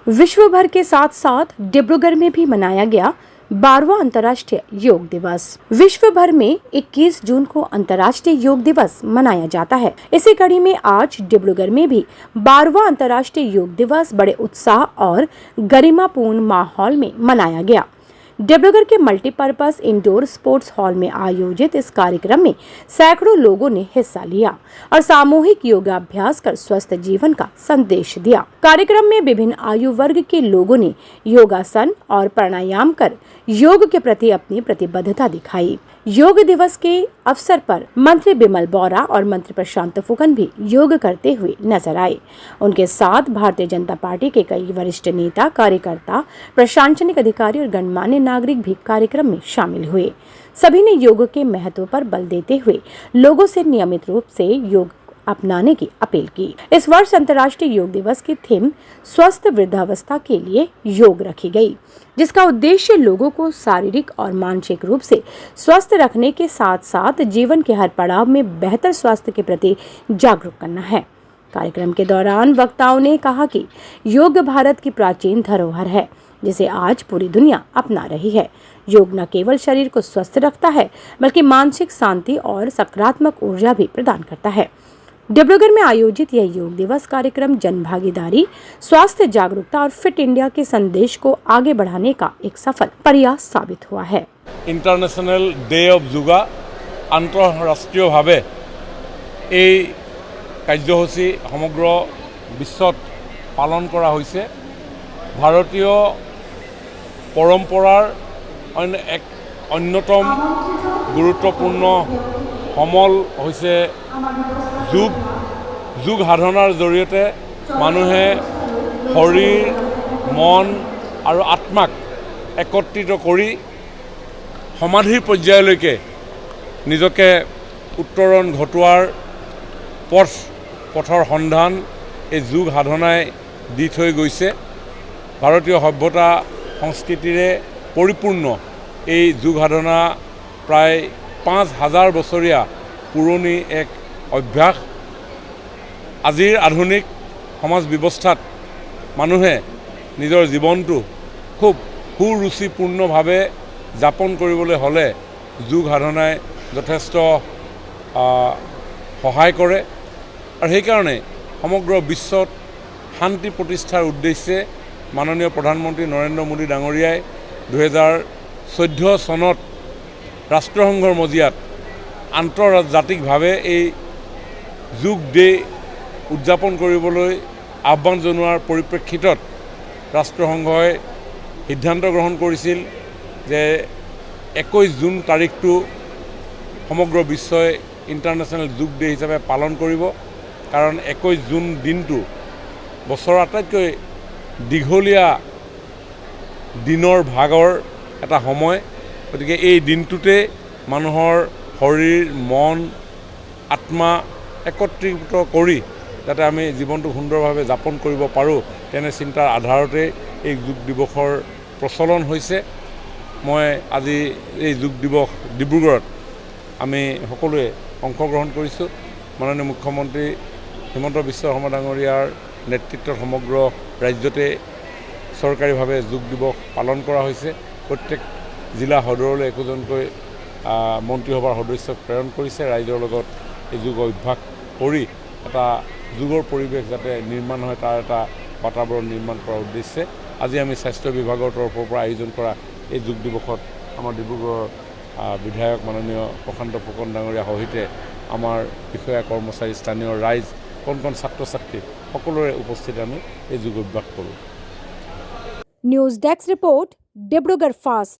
विश्व भर के साथ साथ डिब्रूगढ़ में भी मनाया गया 12वां अंतर्राष्ट्रीय योग दिवस। विश्व भर में 21 जून को अंतर्राष्ट्रीय योग दिवस मनाया जाता है। इसी कड़ी में आज डिब्रूगढ़ में भी 12वां अंतर्राष्ट्रीय योग दिवस बड़े उत्साह और गरिमापूर्ण माहौल में मनाया गया। डिब्रूगढ़ के मल्टीपर्पज इंडोर स्पोर्ट्स हॉल में आयोजित इस कार्यक्रम में सैकड़ों लोगों ने हिस्सा लिया और सामूहिक योगाभ्यास कर स्वस्थ जीवन का संदेश दिया। कार्यक्रम में विभिन्न आयु वर्ग के लोगों ने योगासन और प्राणायाम कर योग के प्रति अपनी प्रतिबद्धता दिखाई। योग दिवस के अवसर पर मंत्री बिमल बोरा और मंत्री प्रशांत फुकन भी योग करते हुए नजर आए। उनके साथ भारतीय जनता पार्टी के कई वरिष्ठ नेता, कार्यकर्ता, प्रशासनिक अधिकारी और गणमान्य नागरिक भी कार्यक्रम में शामिल हुए। सभी ने योग के महत्व पर बल देते हुए लोगों से नियमित रूप से योग अपनाने की अपील की। इस वर्ष अंतर्राष्ट्रीय योग दिवस की थीम स्वस्थ वृद्धावस्था के लिए योग रखी गई, जिसका उद्देश्य लोगों को शारीरिक और मानसिक रूप से स्वस्थ रखने के साथ साथ जीवन के हर पड़ाव में बेहतर स्वास्थ्य के प्रति जागरूक करना है। कार्यक्रम के दौरान वक्ताओं ने कहा कि योग भारत की प्राचीन धरोहर है, जिसे आज पूरी दुनिया अपना रही है। योग न केवल शरीर को स्वस्थ रखता है, बल्कि मानसिक शांति और सकारात्मक ऊर्जा भी प्रदान करता है। डिब्रूगढ़ में आयोजित यह योग दिवस कार्यक्रम जन भागीदारी, स्वास्थ्य जागरूकता और फिट इंडिया के संदेश को आगे बढ़ाने का एक सफल प्रयास साबित हुआ है। इंटरनेशनल डे ऑफ योगा अंतरराष्ट्रीय भावे এই কাৰ্যসূচী সমগ্ৰ বিশ্বত পালন কৰা হৈছে। ভাৰতীয় পৰম্পৰাৰ এক অন্যতম গুৰুত্বপূৰ্ণ সমল হৈছে যোগ সাধনাৰ জৰিয়তে মানুহে শৰীৰ, মন আৰু আত্মাক একত্ৰিত কৰি সমাধিৰ পৰ্যায়লৈকে নিজকে উত্তৰণ ঘটোৱাৰ পথৰ সন্ধান এই যোগ সাধনাই দি থৈ গৈছে। ভাৰতীয় সভ্যতা সংস্কৃতিৰে পৰিপূৰ্ণ এই যোগ সাধনা প্ৰায় 5000 বছৰীয়া পুৰণি এক অভ্যাস। আজিৰ আধুনিক সমাজ ব্যৱস্থাত মানুহে নিজৰ জীৱনটো খুব সুৰুচিপূৰ্ণভাৱে যাপন কৰিবলৈ হ'লে যোগ সাধনাই যথেষ্ট সহায় কৰে আৰু সেইকাৰণে সমগ্ৰ বিশ্বত শান্তি প্ৰতিষ্ঠাৰ উদ্দেশ্যে মাননীয় প্ৰধানমন্ত্ৰী নৰেন্দ্ৰ মোদী ডাঙৰীয়াই 2014 চনত ৰাষ্ট্ৰসংঘৰ মজিয়াত আন্তৰ্জাতিকভাৱে এই যোগ ডে উদযাপন কৰিবলৈ আহ্বান জনোৱাৰ পৰিপ্ৰেক্ষিতত ৰাষ্ট্ৰসংঘই সিদ্ধান্ত গ্ৰহণ কৰিছিল যে 21 জুন তাৰিখটো সমগ্ৰ বিশ্বই ইণ্টাৰনেশ্যনেল যোগ ডে হিচাপে পালন কৰিব। কাৰণ 21 জুন দিনটো বছৰৰ আটাইতকৈ দীঘলীয়া দিনৰ ভাগৰ এটা সময়। গতিকে এই দিনটোতে মানুহৰ শৰীৰ, মন, আত্মা একত্ৰিত কৰি যাতে আমি জীৱনটো সুন্দৰভাৱে যাপন কৰিব পাৰোঁ, তেনে চিন্তাৰ আধাৰতে এই যোগ দিৱসৰ প্ৰচলন হৈছে। মই আজি এই যোগ দিৱস ডিব্ৰুগড়ত আমি সকলোৱে অংশগ্ৰহণ কৰিছোঁ। মাননীয় মুখ্যমন্ত্ৰী হিমন্ত বিশ্ব শৰ্মা ডাঙৰীয়াৰ নেতৃত্বত সমগ্ৰ ৰাজ্যতে চৰকাৰীভাৱে যোগ দিৱস পালন কৰা হৈছে। প্ৰত্যেক জিলা সদৰলৈ একোজনকৈ মন্ত্ৰীসভাৰ সদস্যক প্ৰেৰণ কৰিছে। ৰাইজৰ লগত এই যোগ অভ্যাস কৰি এটা যোগৰ পৰিৱেশ যাতে নিৰ্মাণ হয়, তাৰ এটা বাতাবৰণ নিৰ্মাণ কৰাৰ উদ্দেশ্যে আজি আমি স্বাস্থ্য বিভাগৰ তৰফৰ পৰা আয়োজন কৰা এই যোগ দিৱসত আমাৰ ডিব্ৰুগড়ৰ বিধায়ক মাননীয় প্ৰশান্ত ফুকন ডাঙৰীয়া সহিতে আমাৰ বিষয়া, কৰ্মচাৰী, স্থানীয় ৰাইজ, কণ ছাত্ৰ ছাত্ৰী সকলোৰে উপস্থিতি আমি এই যোগ অভ্যাস কৰোঁ। News desk report, Dibrugarh fast.